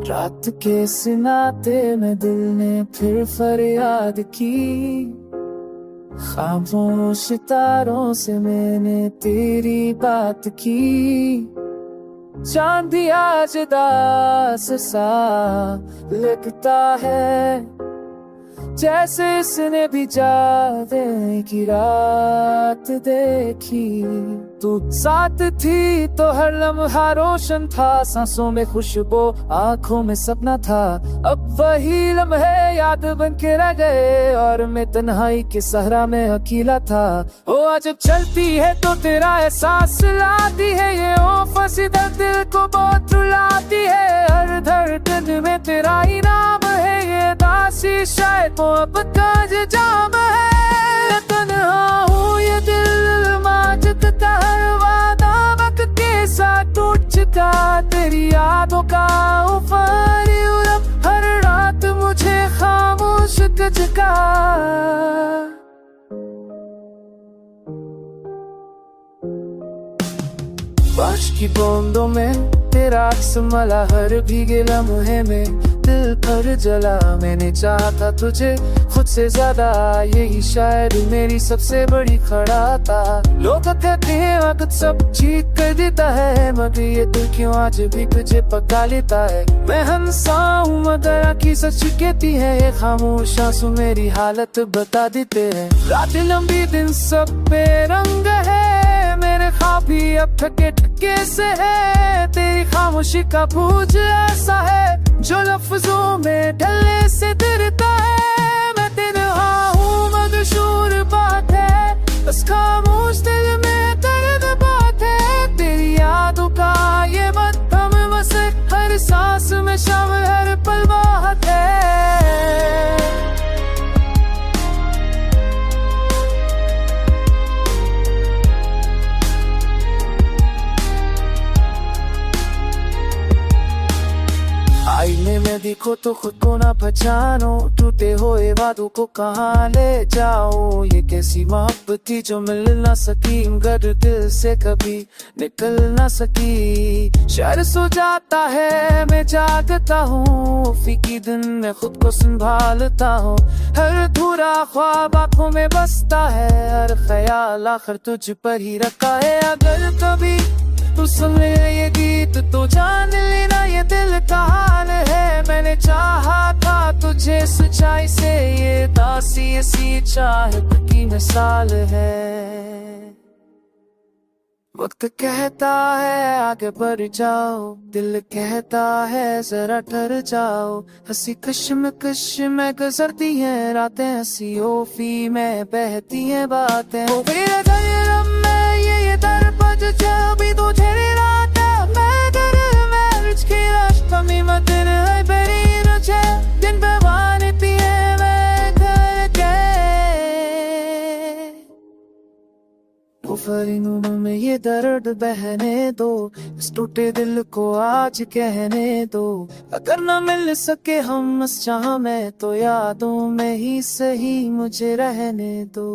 रात के सिनाते में दिल ने फिर फरियाद की। खामोश सितारों से मैंने तेरी बात की। चांदी आज दास सा लगता है, जैसे इसने भी जाने की रात देखी। तू साथ थी तो हर लम्हा रोशन था, सांसों में खुशबू आंखों में सपना था। अब वही लम्हे याद बन के रह गए और मैं तन्हाई के सहरा में अकेला था। ओ आज जब चलती है तो तेरा एहसास लाती है, ये ओ फंसी दिल को बहुत रुलाती है। हर धड़कन में तेरा ही नाम है, ये दासी शायद मोहब्बत का जाम है। तन्हा हूँ ये दिल मांझता, हर वादा वक्त के साथ टूट चुका। तेरी यादों का उफान हर रात मुझे खामोश कर चुका। बारिश की बूंदों में तेरा अक्स मला, हर भीगे लम्हे में दिल पर जला। मैंने चाहा था तुझे खुद से ज्यादा, यही शायद मेरी सबसे बड़ी खड़ा था। लोग कहते हैं वक्त सब ठीक कर देता है, मगर ये दिल क्यों आज भी तुझे पका लेता है। मैं हंसा हूँ मगर आँखें सच कहती है, ये खामोश आंसू मेरी हालत बता देते हैं। रातें लंबी दिन सब बेरंग है, मेरे ख्वाब भी अब थके थके से है। तेरी खामोशी का बोझ ऐसा है जो लफ्जों में ढलने से डरता है। मैं तन्हा हूँ मगर शोर बात है, बस खामोश दिल में दर्द बात है। तेरी यादों का ये मध्यम बसे, हर सांस में शामिल हर पल बात है। आईने में देखो तो खुद को ना पहचानो, टूटे हुए वादों को कहाँ ले जाओ। ये कैसी मोहब्बत थी जो मिल ना सकी, मगर दिल से कभी निकल ना सकी। शहर सो जाता है मैं जागता हूँ, फीकी दिन में खुद को संभालता हूँ। हर अधूरा ख्वाब आँखों में बसता है, हर ख्याल आखिर तुझ पर ही रखा है। अगर कभी तू सुन ले ये गीत तो जान लेना ये दिल का हाल है। मैंने चाहा था तुझे सच्चाई से, ये दासी ऐसी चाहत की मिसाल है। वक्त कहता है आगे बढ़ जाओ, दिल कहता है जरा ठहर जाओ। हंसी कश्मकश में गुजरती है रातें, हंसी ओफी में बहती है बातें। ओ मेरे दिल में ये दर्द जब भी तुझे रात मैं तेरे मैरिज की रास्ता में मत है बरी रुझे दिन पे मानती है मैं घर के। फरीनूं में ये दर्द बहने दो, इस टूटे दिल को आज कहने दो। अगर न मिल सके हम इस जहां में, तो यादों में ही सही मुझे रहने दो।